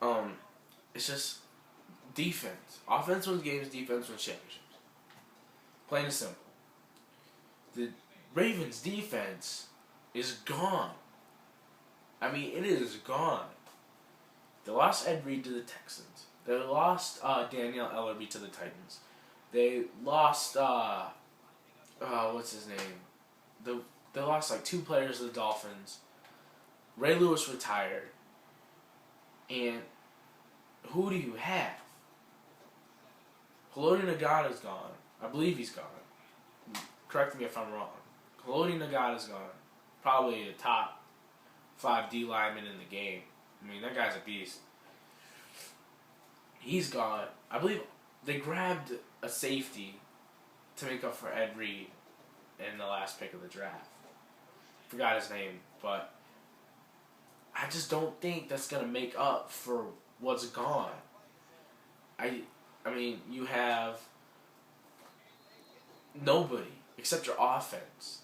Um, it's just defense. Offense wins games, defense wins championships. Plain and simple. The Ravens' defense is gone. I mean, it is gone. They lost Ed Reed to the Texans. They lost Daniel Ellerby to the Titans. They lost what's his name? They lost like two players to the Dolphins. Ray Lewis retired. And who do you have? Haloti Ngata's gone. I believe he's gone. Correct me if I'm wrong. Haloti Ngata's gone. Probably a top 5 D lineman in the game. I mean, that guy's a beast. He's gone. I believe they grabbed a safety to make up for Ed Reed in the last pick of the draft. Forgot his name, but I just don't think that's gonna make up for what's gone. I mean, you have nobody except your offense.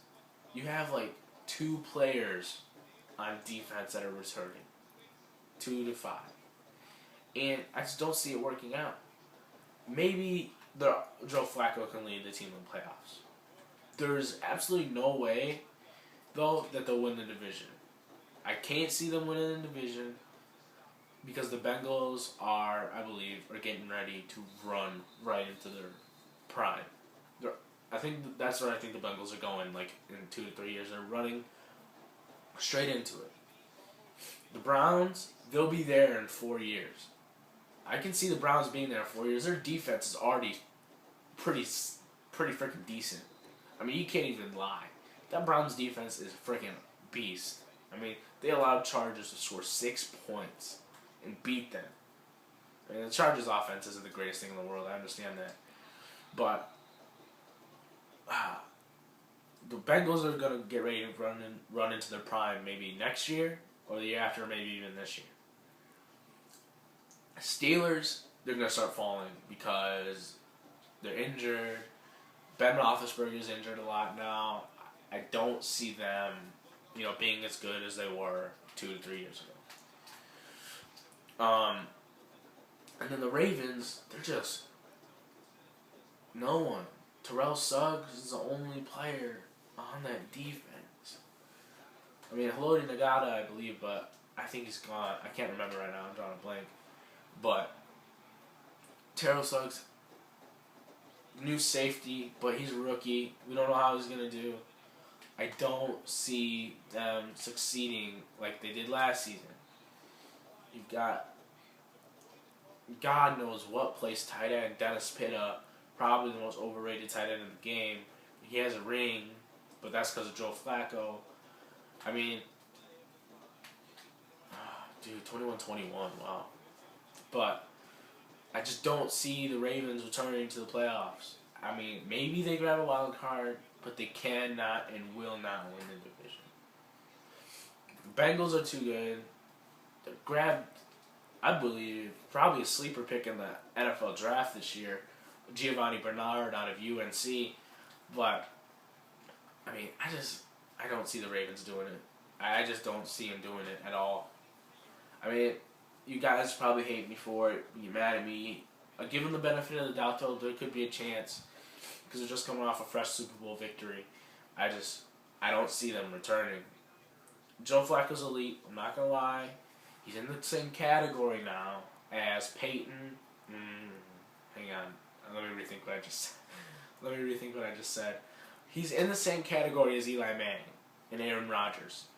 You have like 2 players on defense that are returning, 2 to 5, and I just don't see it working out. Maybe Joe Flacco can lead the team in the playoffs. There's absolutely no way, though, that they'll win the division. I can't see them winning the division because the Bengals are getting ready to run right into their prime. I think that's where I think the Bengals are going. Like in 2 to 3 years, they're running straight into it. The Browns, they'll be there in 4 years. I can see the Browns being there in 4 years. Their defense is already pretty freaking decent. I mean, you can't even lie. That Browns defense is a freaking beast. I mean, they allowed Chargers to score 6 points and beat them. I mean, the Chargers offense isn't the greatest thing in the world. I understand that. But the Bengals are going to get ready to run into their prime maybe next year or the year after, maybe even this year. Steelers, they're going to start falling because they're injured. Ben Roethlisberger is injured a lot now. I don't see them, being as good as they were 2 to 3 years ago. And then the Ravens, they're just no one. Terrell Suggs is the only player on that defense. I mean, Haloti Ngata, I believe, but I think he's gone. I can't remember right now. I'm drawing a blank. But Terrell Suggs, new safety, but he's a rookie. We don't know how he's going to do. I don't see them succeeding like they did last season. You've got God knows what place tight end, Dennis Pitta, probably the most overrated tight end in the game. He has a ring, but that's because of Joe Flacco. I mean, dude, 21-21, wow. But I just don't see the Ravens returning to the playoffs. I mean, maybe they grab a wild card, but they cannot and will not win the division. The Bengals are too good. They grabbed, I believe, probably a sleeper pick in the NFL draft this year, Giovanni Bernard out of UNC. But, I mean, I don't see the Ravens doing it. I just don't see them doing it at all. I mean, you guys probably hate me for it, be mad at me. I give them the benefit of the doubt, though. There could be a chance because they're just coming off a fresh Super Bowl victory. I don't see them returning. Joe Flacco's elite. I'm not going to lie. He's in the same category now as Peyton. Hang on. Let me rethink what I just said. He's in the same category as Eli Manning and Aaron Rodgers.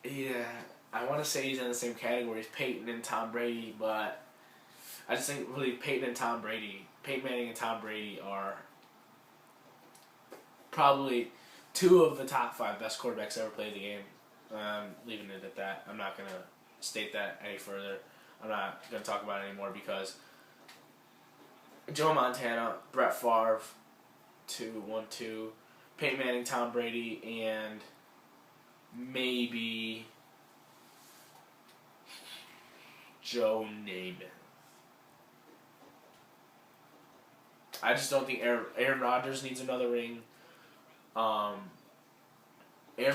Yeah, I want to say he's in the same category as Peyton and Tom Brady, but I just think really Peyton Manning and Tom Brady are probably 2 of the top 5 best quarterbacks ever played the game. Leaving it at that. I'm not going to state that any further. I'm not going to talk about it anymore because Joe Montana, Brett Favre, 1-2, Peyton Manning, Tom Brady, and maybe Joe Namath. I just don't think Aaron Rodgers needs another ring. Aaron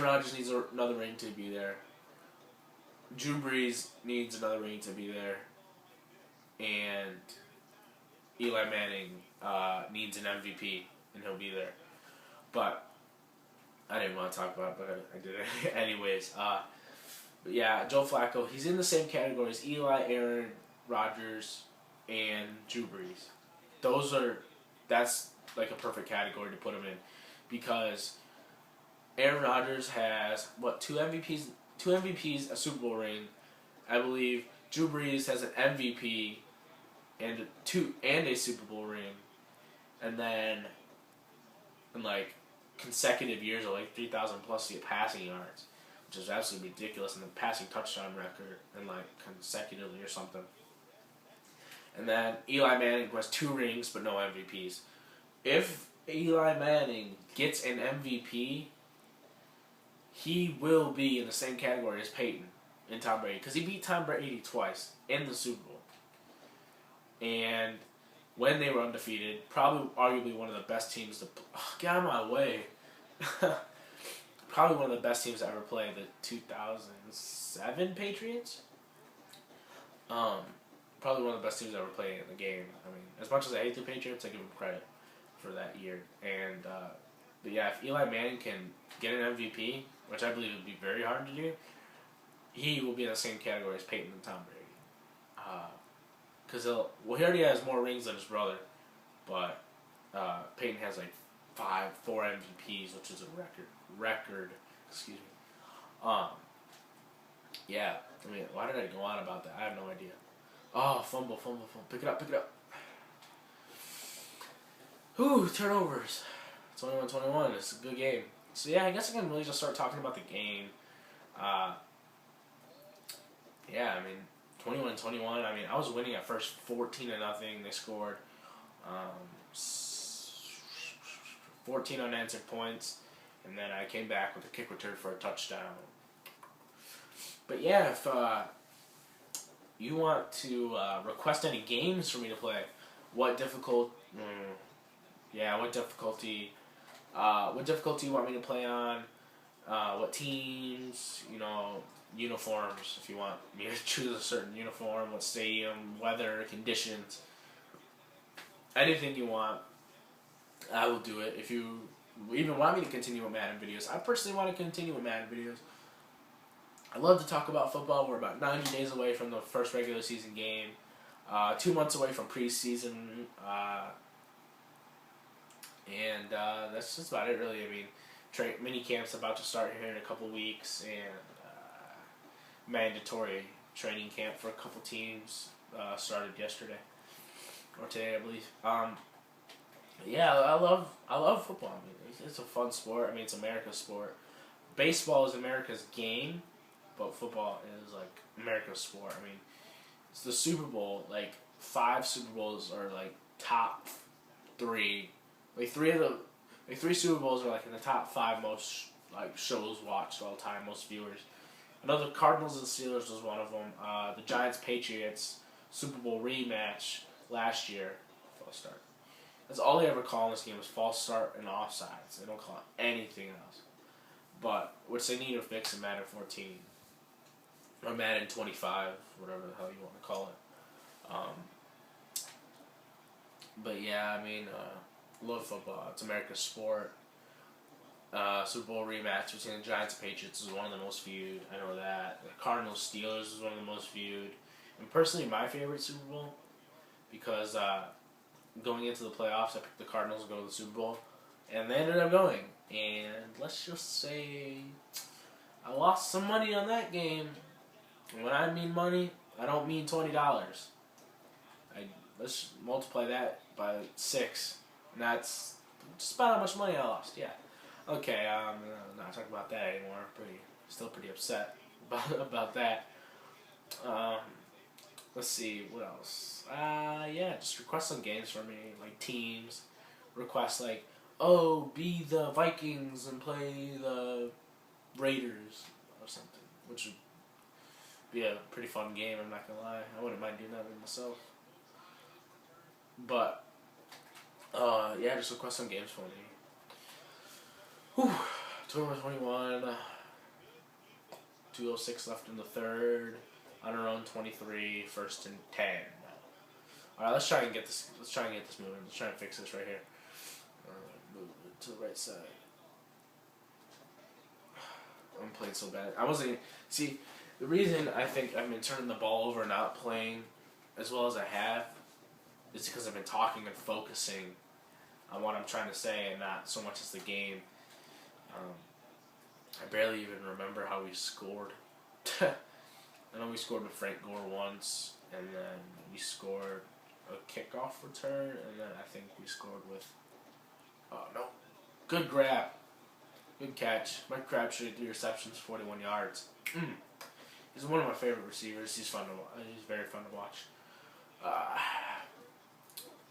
Rodgers needs another ring to be there. Drew Brees needs another ring to be there, and Eli Manning needs an MVP, and he'll be there. But I didn't want to talk about it, but I did it anyways. But yeah, Joe Flacco, he's in the same category as Eli, Aaron Rodgers, and Drew Brees. That's like a perfect category to put him in, because Aaron Rodgers has two MVPs, a Super Bowl ring. I believe Drew Brees has an MVP and a Super Bowl ring, and then in like consecutive years of like 3,000 plus passing yards, which is absolutely ridiculous, and the passing touchdown record and like consecutively or something. And then Eli Manning has 2 rings but no MVPs. If Eli Manning gets an MVP, he will be in the same category as Peyton and Tom Brady, because he beat Tom Brady twice in the Super Bowl. And when they were undefeated, probably arguably one of the best teams to get out of my way. Probably one of the best teams to ever play, the 2007 Patriots. Probably one of the best teams to ever play in the game. I mean, as much as I hate the Patriots, I give them credit for that year. And but yeah, if Eli Manning can get an MVP, which I believe would be very hard to do, he will be in the same category as Peyton and Tom Brady. Because he already has more rings than his brother, but Peyton has like 4 MVPs, which is a record. Excuse me. Yeah. I mean, why did I go on about that? I have no idea. Oh, fumble. Pick it up. Whew, turnovers. 21-21. It's a good game. So yeah, I guess I can really just start talking about the game. Yeah, I mean, 21-21. I mean, I was winning at first 14-0. They scored 14 unanswered points, and then I came back with a kick return for a touchdown. But yeah, if you want to request any games for me to play, what difficulty you want me to play on, what teams, uniforms, if you want me to choose a certain uniform, what stadium, weather, conditions, anything you want, I will do it. If you even want me to continue with Madden videos, I personally want to continue with Madden videos. I love to talk about football. We're about 90 days away from the first regular season game, 2 months away from preseason, and that's just about it, really. I mean, mini camp's about to start here in a couple weeks, and mandatory training camp for a couple teams started yesterday or today, I believe. Yeah, I love football. I mean, it's a fun sport. I mean, it's America's sport. Baseball is America's game, but football is like America's sport. I mean, it's the Super Bowl. Like 5 Super Bowls are like top 3. Like 3 Super Bowls are like in the top 5 most like shows watched all time, most viewers. Another Cardinals and Steelers was one of them. The Giants Patriots Super Bowl rematch last year. False start. That's all they ever call in this game is false start and offsides. They don't call it anything else. But which they need to fix in Madden 14 or Madden 25, whatever the hell you want to call it. But yeah, I mean, love football. It's America's sport. Super Bowl rematch between the Giants and Patriots is one of the most viewed. I know that. The Cardinals Steelers is one of the most viewed. And personally, my favorite Super Bowl, because going into the playoffs, I picked the Cardinals to go to the Super Bowl, and they ended up going. And let's just say I lost some money on that game. And when I mean money, I don't mean $20. Let's multiply that by 6, and that's just about how much money I lost. Yeah. Okay. I'm not talking about that anymore. Still pretty upset about that. Let's see what else. Yeah, just request some games for me, like teams. Request like, oh, be the Vikings and play the Raiders or something, which would be a pretty fun game. I'm not gonna lie. I wouldn't mind doing that with myself. But yeah, just request some games for me. Whew. 21. 2:06 left in the third. On our own 23, 1st and 10. All right, let's try and get this. Let's try and get this moving. Let's try and fix this right here. Move it to the right side. I'm playing so bad. I wasn't even, see, the reason I think I've been turning the ball over and not playing as well as I have is because I've been talking and focusing on what I'm trying to say and not so much as the game. I barely even remember how we scored. I know we scored with Frank Gore once, and then we scored a kickoff return, and then I think we scored with, oh no, good grab. Good catch. Mike Crabtree, 3 receptions, 41 yards. He's one of my favorite receivers. He's fun to watch. He's very fun to watch.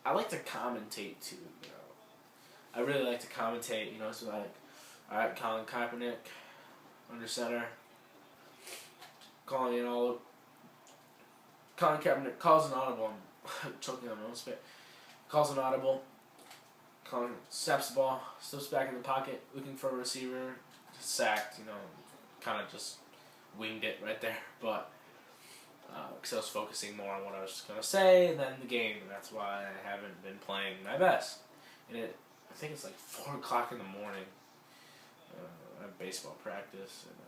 I like to commentate too. You know, I really like to commentate. You know, it's like, all right, Colin Kaepernick under center, calling in all. Colin Kaepernick calls an audible. I'm choking on my own spit. Calls an audible. Colin snaps the ball, slips back in the pocket, looking for a receiver, sacked, you know, kind of just winged it right there, but because I was focusing more on what I was going to say than the game, and that's why I haven't been playing my best. And I think it's like 4 o'clock in the morning. I have baseball practice, and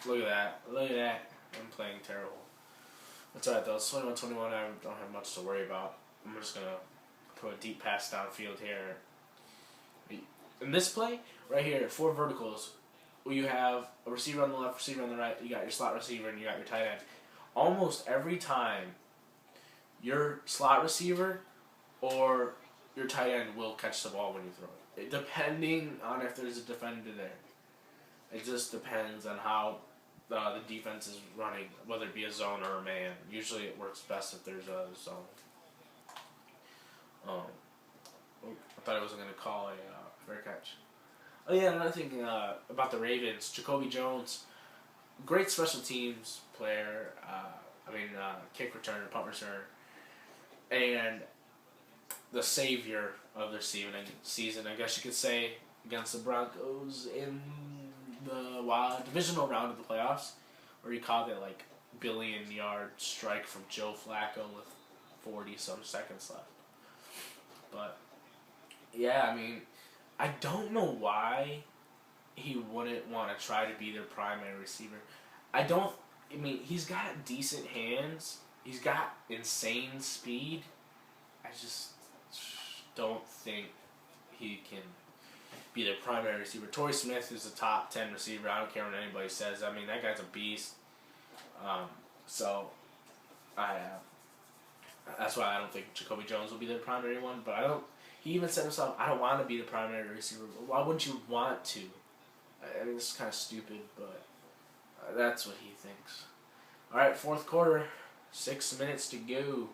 look at that, I'm playing terrible. That's alright though, it's 21-21, I don't have much to worry about. I'm just going to put a deep pass downfield here. In this play, right here, 4 verticals, where you have a receiver on the left, receiver on the right, you got your slot receiver, and you got your tight end. Almost every time, your slot receiver or your tight end will catch the ball when you throw it. Depending on if there's a defender there. It just depends on how the defense is running, whether it be a zone or a man. Usually it works best if there's a zone. I thought I wasn't going to call a fair catch. Oh yeah, another thing about the Ravens, Jacoby Jones, great special teams player, kick returner, punt returner, and the savior of their season, I guess you could say, against the Broncos in the divisional round of the playoffs, where he caught that like billion-yard strike from Joe Flacco with 40-some seconds left. But, yeah, I mean, I don't know why he wouldn't want to try to be their primary receiver. He's got decent hands. He's got insane speed. I just don't think he can be their primary receiver. Torrey Smith is a top 10 receiver. I don't care what anybody says. I mean, that guy's a beast. That's why I don't think Jacoby Jones will be the primary one. But he even said himself, I don't want to be the primary receiver. Why wouldn't you want to? I mean, this is kind of stupid, but that's what he thinks. All right, 4th quarter, 6 minutes to go.